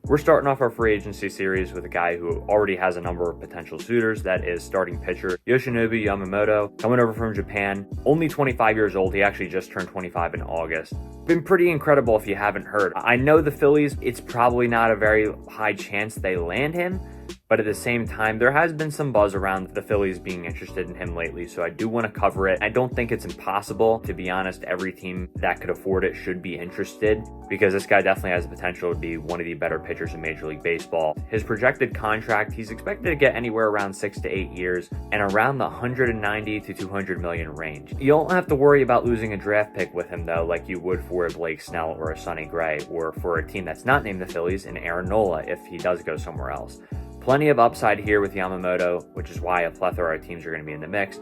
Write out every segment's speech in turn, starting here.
We're starting off our free agency series with a guy who already has a number of potential suitors. That is starting pitcher Yoshinobu Yamamoto, coming over from Japan. Only 25 years old. He actually just turned 25 in August. Been pretty incredible if you haven't heard. I know the Phillies, it's probably not a very high chance they land him, but at the same time, there has been some buzz around the Phillies being interested in him lately, so I do want to cover it. I don't think it's impossible. To be honest, every team that could afford it should be interested, because this guy definitely has the potential to be one of the better pitchers in Major League Baseball. His projected contract, he's expected to get anywhere around 6 to 8 years and around the 190 to 200 million range. You don't have to worry about losing a draft pick with him, though, like you would for a Blake Snell or a Sonny Gray, or for a team that's not named the Phillies, and Aaron Nola if he does go somewhere else. Plenty of upside here with Yamamoto, which is why a plethora of teams are going to be in the mix.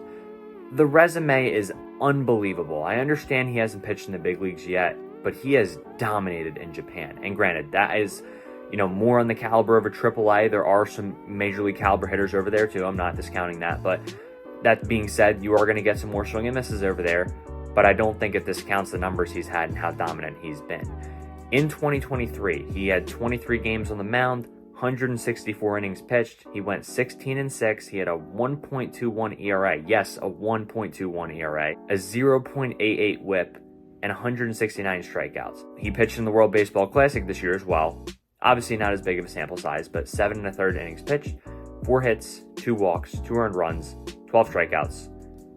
The resume is unbelievable. I understand he hasn't pitched in the big leagues yet, but he has dominated in Japan. And granted, that is, more on the caliber of a AAA. There are some major league caliber hitters over there too. I'm not discounting that, but that being said, you are going to get some more swing and misses over there. But I don't think it discounts the numbers he's had and how dominant he's been. In 2023, he had 23 games on the mound, 164 innings pitched. He went 16-6. He had a 1.21 ERA. Yes, a 1.21 ERA, a 0.88 WHIP, and 169 strikeouts. He pitched in the World Baseball Classic this year as well. Obviously not as big of a sample size, but 7 1/3 innings pitched, 4 hits, 2 walks, 2 earned runs, 12 strikeouts,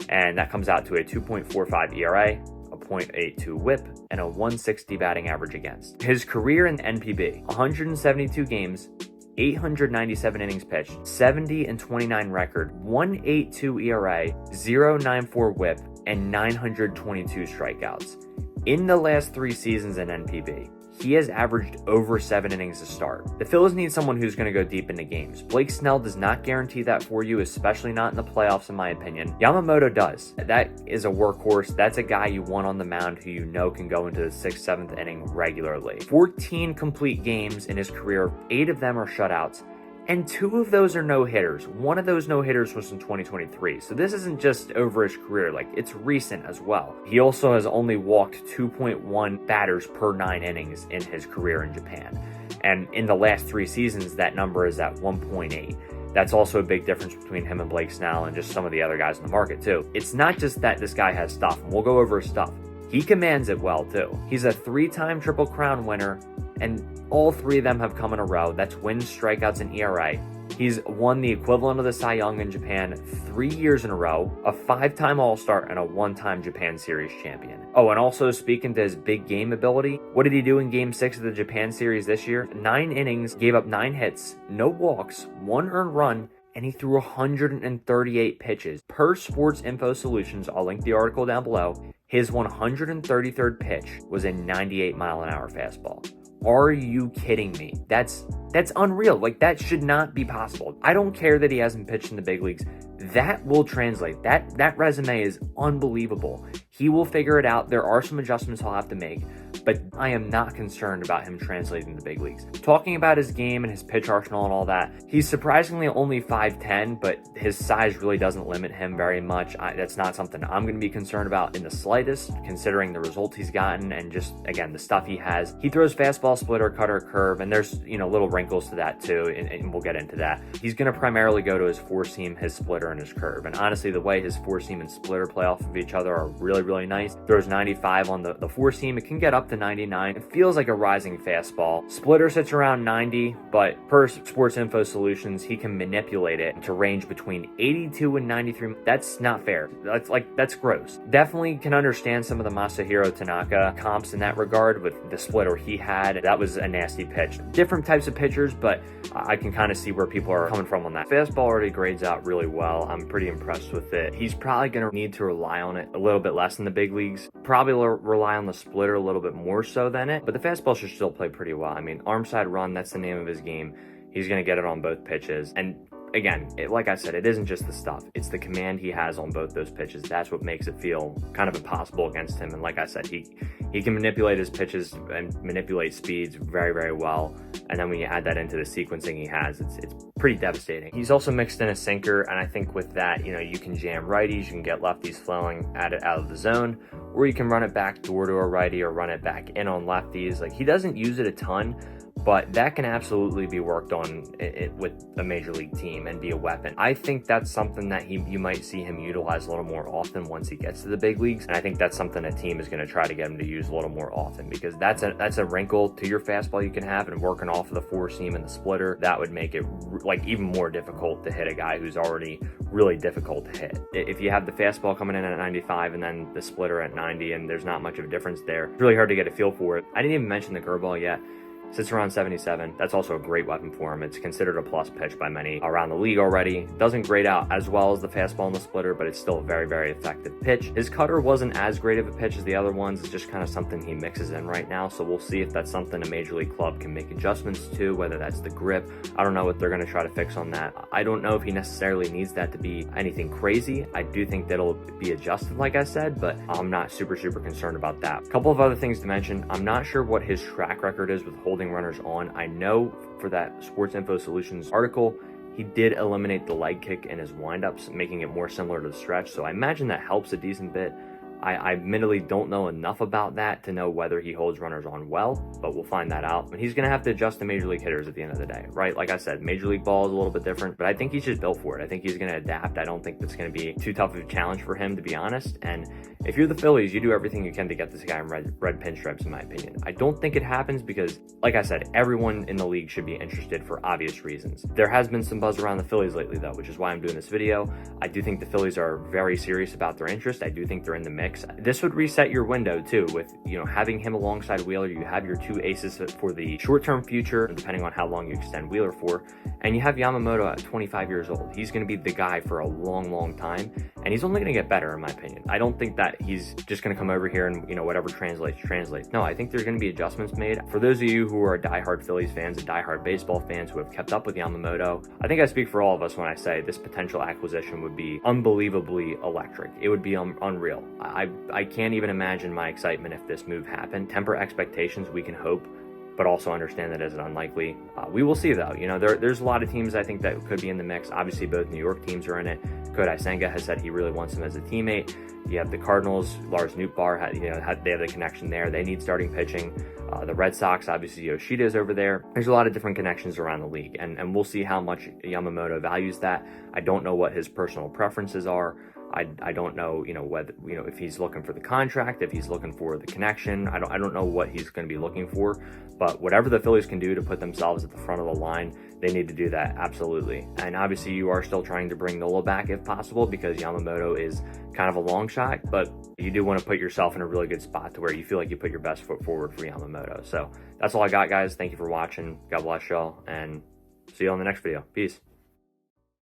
and that comes out to a 2.45 ERA, a 0.82 WHIP, and a 160 batting average against. His career in the NPB: 172 games, 897 innings pitched, 70-29 record, 1.82 ERA, 0.94 WHIP, and 922 strikeouts. In the last 3 seasons in NPB, he has averaged over 7 innings to start. The Phillies need someone who's going to go deep into games. Blake Snell does not guarantee that for you, especially not in the playoffs, in my opinion. Yamamoto does. That is a workhorse. That's a guy you want on the mound who can go into the 6th, 7th inning regularly. 14 complete games in his career, 8 of them are shutouts, and 2 of those are no-hitters. One of those no-hitters was in 2023. So this isn't just over his career, it's recent as well. He also has only walked 2.1 batters per 9 innings in his career in Japan. And in the last 3 seasons, that number is at 1.8. That's also a big difference between him and Blake Snell and just some of the other guys in the market too. It's not just that this guy has stuff, and we'll go over his stuff. He commands it well too. He's a 3-time Triple Crown winner, and all 3 of them have come in a row. That's wins, strikeouts, and ERA. He's won the equivalent of the Cy Young in Japan 3 years in a row, a 5-time All-Star, and a 1-time Japan Series champion. Oh, and also speaking to his big game ability, what did he do in Game 6 of the Japan Series this year? 9 innings, gave up 9 hits, no walks, 1 earned run, and he threw 138 pitches. Per Sports Info Solutions, I'll link the article down below, his 133rd pitch was a 98-mile-an-hour fastball. Are you kidding me? That's unreal. That should not be possible. I don't care that he hasn't pitched in the big leagues. That will translate. That resume is unbelievable. He will figure it out. There are some adjustments he'll have to make, but I am not concerned about him translating to the big leagues. Talking about his game and his pitch arsenal and all that, he's surprisingly only 5'10", but his size really doesn't limit him very much. That's not something I'm going to be concerned about in the slightest, considering the results he's gotten and just, again, the stuff he has. He throws fastball, splitter, cutter, curve, and there's, little wrinkles to that too, and we'll get into that. He's going to primarily go to his 4-seam, his splitter, and his curve. And honestly, the way his 4-seam and splitter play off of each other are really, really nice. Throws 95 on the 4-seam. It can get up to 99. It feels like a rising fastball. Splitter sits around 90, but per Sports Info Solutions, he can manipulate it to range between 82 and 93. That's not fair. That's gross. Definitely can understand some of the Masahiro Tanaka comps in that regard with the splitter he had. That was a nasty pitch. Different types of pitchers, but I can kind of see where people are coming from on that. Fastball already grades out really well. I'm pretty impressed with it. He's probably going to need to rely on it a little bit less in the big leagues. Probably rely on the splitter a little bit more so than it, but the fastball should still play pretty well. I mean, arm side run, that's the name of his game. He's going to get it on both pitches. And again, like I said, it isn't just the stuff. It's the command he has on both those pitches. That's what makes it feel kind of impossible against him. And like I said, he can manipulate his pitches and manipulate speeds very, very well. And then when you add that into the sequencing he has, it's pretty devastating. He's also mixed in a sinker, and I think with that, you can jam righties, you can get lefties flowing out of the zone, or you can run it back door to a righty or run it back in on lefties. He doesn't use it a ton, but that can absolutely be worked on with a major league team and be a weapon. I think that's something that you might see him utilize a little more often once he gets to the big leagues, and I think that's something a team is going to try to get him to use a little more often, because that's a wrinkle to your fastball you can have, and working off of the four seam and the splitter, that would make it like even more difficult to hit a guy who's already really difficult to hit. If you have the fastball coming in at 95 and then the splitter at 90 and there's not much of a difference there, it's really hard to get a feel for it. I didn't even mention the curveball yet. Sits around 77. That's also a great weapon for him. It's considered a plus pitch by many around the league already. Doesn't grade out as well as the fastball and the splitter, but it's still a very, very effective pitch. His cutter wasn't as great of a pitch as the other ones. It's just kind of something he mixes in right now. So we'll see if that's something a major league club can make adjustments to, whether that's the grip. I don't know what they're going to try to fix on that. I don't know if he necessarily needs that to be anything crazy. I do think that'll be adjusted, like I said, but I'm not super concerned about that. A couple of other things to mention. I'm not sure what his track record is with holding runners on. I know for that Sports Info Solutions article, he did eliminate the leg kick in his windups, making it more similar to the stretch. So I imagine that helps a decent bit. I admittedly don't know enough about that to know whether he holds runners on well, but we'll find that out. And he's going to have to adjust to major league hitters at the end of the day, right? Like I said, major league ball is a little bit different, but I think he's just built for it. I think he's going to adapt. I don't think that's going to be too tough of a challenge for him, to be honest. And if you're the Phillies, you do everything you can to get this guy in red pinstripes, in my opinion. I don't think it happens because, like I said, everyone in the league should be interested for obvious reasons. There has been some buzz around the Phillies lately, though, which is why I'm doing this video. I do think the Phillies are very serious about their interest. I do think they're in the mix. This would reset your window too, with having him alongside Wheeler. You have your two aces for the short-term future, depending on how long you extend Wheeler for, and you have Yamamoto at 25 years old. He's going to be the guy for a long time, and he's only going to get better, in my opinion. I don't think that he's just going to come over here and whatever translates. No, I think there's going to be adjustments made. For those of you who are diehard Phillies fans and diehard baseball fans who have kept up with Yamamoto, I think I speak for all of us when I say this potential acquisition would be unbelievably electric. It would be unreal. I can't even imagine my excitement if this move happened. Temper expectations, we can hope, but also understand that as unlikely. We will see, though. There's a lot of teams I think that could be in the mix. Obviously, both New York teams are in it. Kodai Senga has said he really wants him as a teammate. You have the Cardinals, Lars Nootbaar, they have the connection there. They need starting pitching. The Red Sox, obviously Yoshida's over there. There's a lot of different connections around the league, and we'll see how much Yamamoto values that. I don't know what his personal preferences are. I don't know, whether, if he's looking for the contract, if he's looking for the connection. I don't know what he's going to be looking for, but whatever the Phillies can do to put themselves at the front of the line, they need to do that, absolutely. And obviously you are still trying to bring Nola back if possible, because Yamamoto is kind of a long shot, but you do want to put yourself in a really good spot to where you feel like you put your best foot forward for Yamamoto. So that's all I got, guys. Thank you for watching. God bless y'all, and see you on the next video. Peace.